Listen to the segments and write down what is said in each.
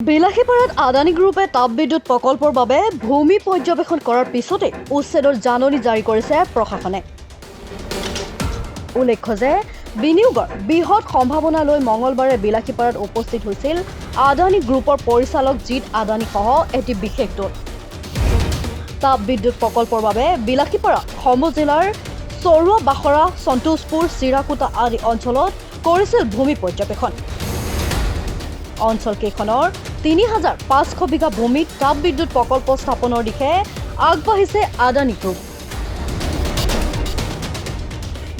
বিলাসীপাৰাত আদানী গ্ৰুপে তাপবিদ্যুৎ প্ৰকল্পৰ বাবে ভূমি পৰ্যবেক্ষণ কৰাৰ পিছতে উচ্ছেদৰ জাননী জাৰি কৰিছে প্ৰশাসনে। উল্লেখ্য যে বিনিয়োগৰ বৃহৎ সম্ভাৱনা লৈ মঙলবাৰে বিলাসীপাৰাত উপস্থিত হৈছিল আদানী গ্ৰুপৰ পৰিচালক জিৎ আদানী সহ এটি বিশেষ দল। তাপবিদ্যুৎ প্ৰকল্পৰ বাবে বিলাসীপাৰা সমজিলাৰ চৰুৱা বাখৰা, সন্তোষপুৰ, চিৰাকুটা আদি অঞ্চলত কৰিছিল ভূমি পৰ্যবেক্ষণ। অঞ্চলকেইখনৰ ৩৫০০ বিঘা ভূমিত তাপবিদ্যুৎ প্ৰকল্প স্থাপনৰ দিশে আগবাঢ়িছে আদানী গ্ৰুপ।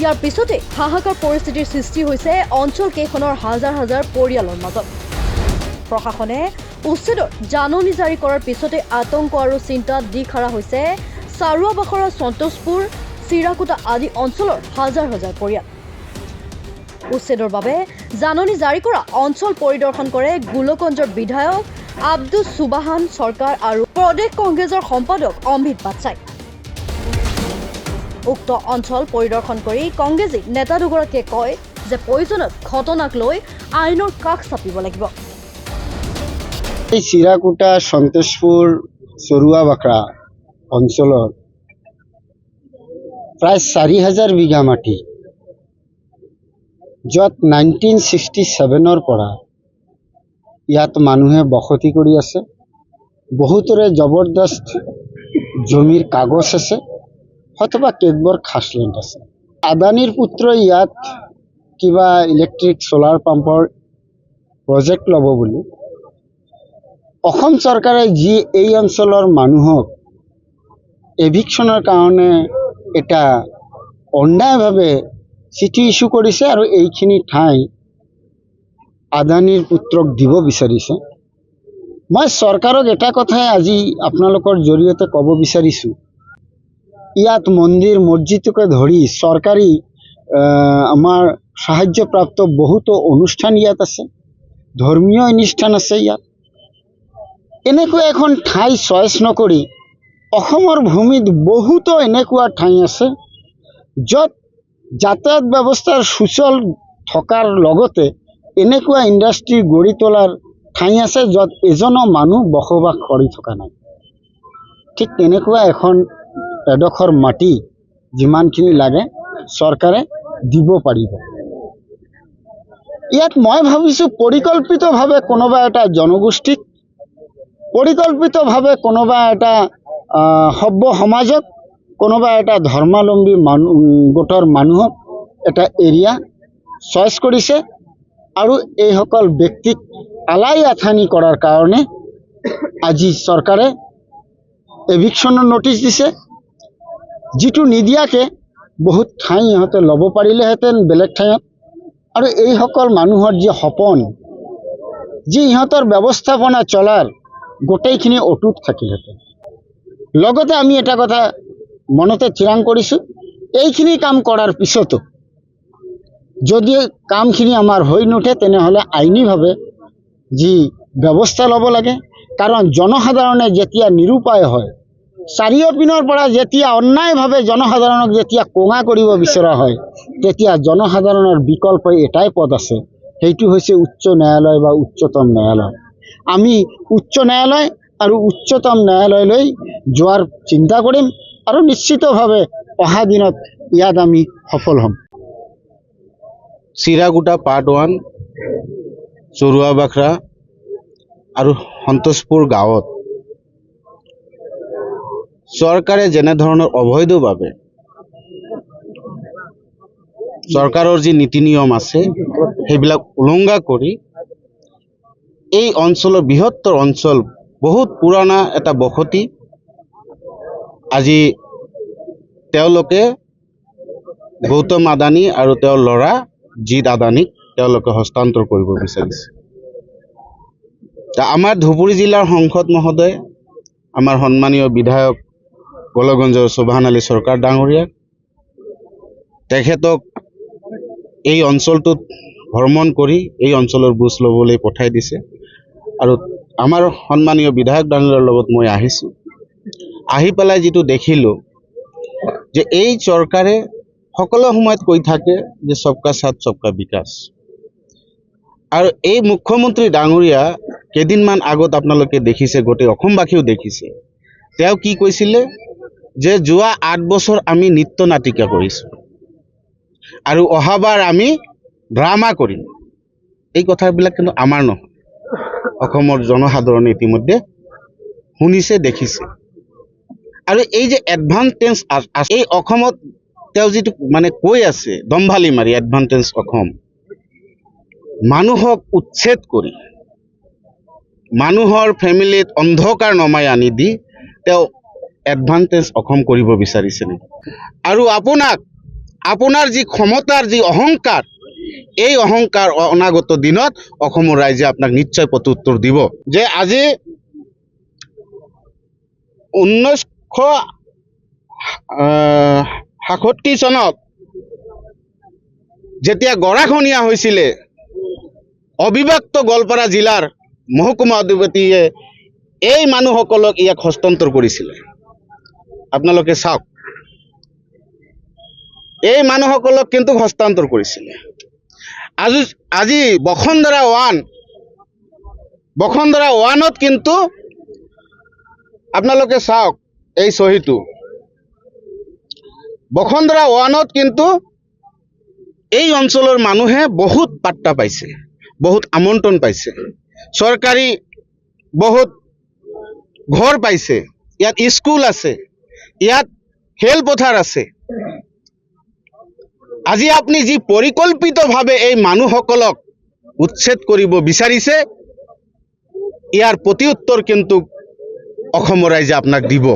ইয়াৰ পিছতে হাহাকাৰ পৰিস্থিতিৰ সৃষ্টি হৈছে অঞ্চলকেইখনৰ হাজাৰ হাজাৰ পৰিয়ালৰ মাজত। প্ৰশাসনে উচ্ছেদৰ জাননী জাৰি কৰাৰ পিছতে আতংক আৰু চিন্তাত দিশহাৰা হৈছে চৰুৱা বাখৰা, সন্তোষপুৰ, চিৰাকুটা আদি অঞ্চলৰ হাজাৰ হাজাৰ পৰিয়াল। উচ্ছেদৰ বাবে জাননী জাৰি কৰা অঞ্চল পৰিদৰ্শন কৰে গোলকগঞ্জৰ বিধায়ক আব্দুছ সুবাহান চৰকাৰ আৰু প্ৰদেশ কংগ্ৰেছৰ সম্পাদক অমিত বাটচাই। উক্ত অঞ্চল পৰিদৰ্শন কৰি কংগ্ৰেছী নেতা দুগৰাকীয়ে কয় যে প্ৰয়োজনত ঘটনাক লৈ আইনৰ কাষ চাপিব লাগিব। এই চিৰাকুটা, সন্তোষপুৰ, চৰুৱা বাখৰা অঞ্চলৰ প্ৰায় ৪০০০ বিঘা মাটি, য'ত 1967 পৰা ইয়াত মানুহে বসতি কৰি আছে। বহুতৰে জবৰদস্ত জমিৰ কাগজ আছে, অথবা কেতবোৰ খাছলেণ্ড আছে। আদানীৰ পুত্ৰ ইয়াত কিবা ইলেক্ট্ৰিক সোলাৰ পাম্পৰ প্ৰজেক্ট ল'ব বুলি অসম চৰকাৰে যি এই অঞ্চলৰ মানুহক এভিকশ্যনৰ কাৰণে এটা অন্যায়ভাৱে চিঠি ইস্যু কৰিছে আৰু এইখিনি ঠাই আদানীৰ পুত্ৰক দিব বিচাৰিছে। মই চৰকাৰক এটা কথাই আজি আপোনালোকৰ জৰিয়তে ক'ব বিচাৰিছোঁ, ইয়াত মন্দিৰ মছজিদকে ধৰি চৰকাৰী আমাৰ সাহায্যপ্ৰাপ্ত বহুতো অনুষ্ঠান ইয়াত আছে, ধৰ্মীয় অনুষ্ঠান আছে। ইয়াত এনেকুৱা এখন ঠাই চইচ নকৰি অসমৰ ভূমিত বহুতো এনেকুৱা ঠাই আছে য'ত যাতায়াত ব্যৱস্থাৰ সুচল থকাৰ লগতে এনেকুৱা ইণ্ডাষ্ট্ৰী গঢ়ি তোলাৰ ঠাই আছে য'ত এজনো মানুহ বসবাস কৰি থকা নাই। ঠিক তেনেকুৱা এখন এডোখৰ মাটি যিমানখিনি লাগে চৰকাৰে দিব পাৰিব। ইয়াত মই ভাবিছোঁ পৰিকল্পিতভাৱে কোনোবা এটা জনগোষ্ঠীক, পৰিকল্পিতভাৱে কোনোবা এটা সভ্য সমাজক, কোনোবা এটা ধৰ্মাৱলম্বী গোটৰ মানুহক এটা এৰিয়া চইচ কৰিছে আৰু এইসকল ব্যক্তিক আলাই আথানি কৰাৰ কাৰণে আজি চৰকাৰে এভিকশ্যনৰ নটিচ দিছে, যিটো নিদিয়াকৈ বহুত ঠাই ইহঁতে ল'ব পাৰিলেহেঁতেন বেলেগ ঠাইত। আৰু এইসকল মানুহৰ যি সপোন, যি ইহঁতৰ ব্যৱস্থাপনা চলাৰ গোটেইখিনি অটুট থাকিলহেঁতেন। লগতে আমি এটা কথা মনতে থিৰাং কৰিছোঁ, এইখিনি কাম কৰাৰ পিছতো যদি কামখিনি আমাৰ হৈ নুঠে তেনেহ'লে আইনীভাৱে যি ব্যৱস্থা ল'ব লাগে। কাৰণ জনসাধাৰণে যেতিয়া নিৰুপায় হয়, চাৰিওপিনৰ পৰা যেতিয়া অন্যায়ভাৱে জনসাধাৰণক যেতিয়া কোঙা কৰিব বিচৰা হয়, তেতিয়া জনসাধাৰণৰ বিকল্প এটাই পদ আছে, সেইটো হৈছে উচ্চ ন্যায়ালয় বা উচ্চতম ন্যায়ালয়। আমি উচ্চ ন্যায়ালয় আৰু উচ্চতম ন্যায়ালয়লৈ যোৱাৰ চিন্তা কৰিম আৰু নিশ্চিতভাৱে অহা দিনত ইয়াত আমি সফল হ'ম। চিৰাকুটা পাৰ্ট 1, চৰুৱা বাখৰা আৰু সন্তোষপুৰ গাঁৱত চৰকাৰে যেনেধৰণৰ অবৈধভাৱে চৰকাৰৰ যি নীতি নিয়ম আছে সেইবিলাক উলংঘা কৰি এই অঞ্চলৰ বৃহত্তৰ অঞ্চল, বহুত পুৰণা এটা বসতি, আজি তেওঁলোকে গৌতম আদানী আৰু তেওঁৰ ল'ৰা জিৎ আদানীক তেওঁলোকে হস্তান্তৰ কৰিব বিচাৰিছে। আমাৰ ধুবুৰী জিলাৰ সংসদ মহোদয়, আমাৰ সন্মানীয় বিধায়ক গোলকগঞ্জৰ সুবাহান আলী চৰকাৰ ডাঙৰীয়াক, তেখেতক এই অঞ্চলটোত ভ্ৰমণ কৰি এই অঞ্চলৰ বুজ ল'বলৈ পঠাই দিছে। আৰু আমাৰ সন্মানীয় বিধায়ক ডাঙৰীয়াৰ লগত মই আহিছোঁ, আহি পেলাই যিটো দেখিলোঁ যে এই চৰকাৰে সকলো সময়ত কৈ থাকে যে সবকা সাথ সবকা বিকাশ, আৰু এই মুখ্যমন্ত্ৰী ডাঙৰীয়া কেইদিনমান আগত আপোনালোকে দেখিছে, গোটেই অসমবাসীও দেখিছে, তেওঁ কি কৈছিলে যে যোৱা 8 বছৰ আমি নৃত্য নাটিকা কৰিছোঁ আৰু অহাবাৰ আমি ড্ৰামা কৰিম। এই কথাবিলাক কিন্তু আমাৰ নহয়, অসমৰ জনসাধাৰণে ইতিমধ্যে শুনিছে, দেখিছে। আৰু এই যে এডভান্টেজ এই অসমত তেওঁ যিটো মানে কৈ আছে দম্ভালি মাৰি, এডভান্টেজ অসম, মানুহক উচ্ছেদ কৰি মানুহৰ ফেমিলিত অন্ধকাৰ নমাই আনি দি তেওঁ এডভান্টেজ অসম কৰিব বিচাৰিছে নেকি? আৰু আপোনাৰ যি ক্ষমতাৰ যি অহংকাৰ, এই অহংকাৰ অনাগত দিনত অসমৰ ৰাইজে আপোনাক নিশ্চয় প্ৰত্যুত্তৰ দিব। যে আজি 1967 চনত যেতিয়া গৰাখহনীয়া হৈছিলে, অবিভক্ত গোৱালপাৰা জিলাৰ মহকুমা অধিপতিয়ে এই মানুহসকলক ইয়াক হস্তান্তৰ কৰিছিলে। আপোনালোকে চাওক, এই মানুহসকলক কিন্তু হস্তান্তৰ কৰিছিলে। আজি বসুন্ধৰা 1ত কিন্তু আপোনালোকে চাওক, এই চহীটো বসুন্ধৰা 1ত কিন্তু এই অঞ্চলৰ মানুহে বহুত পাত্তা পাইছে, বহুত আমন্ত্ৰণ পাইছে, চৰকাৰী বহুত ঘৰ পাইছে, ইয়াত স্কুল আছে, ইয়াত খেলপথাৰ আছে। আজি আপুনি যি পৰিকল্পিতভাৱে এই মানুহসকলক উচ্ছেদ কৰিব বিচাৰিছে, ইয়াৰ প্ৰত্যুত্তৰ কিন্তু অসমৰ ৰাইজে আপোনাক দিব।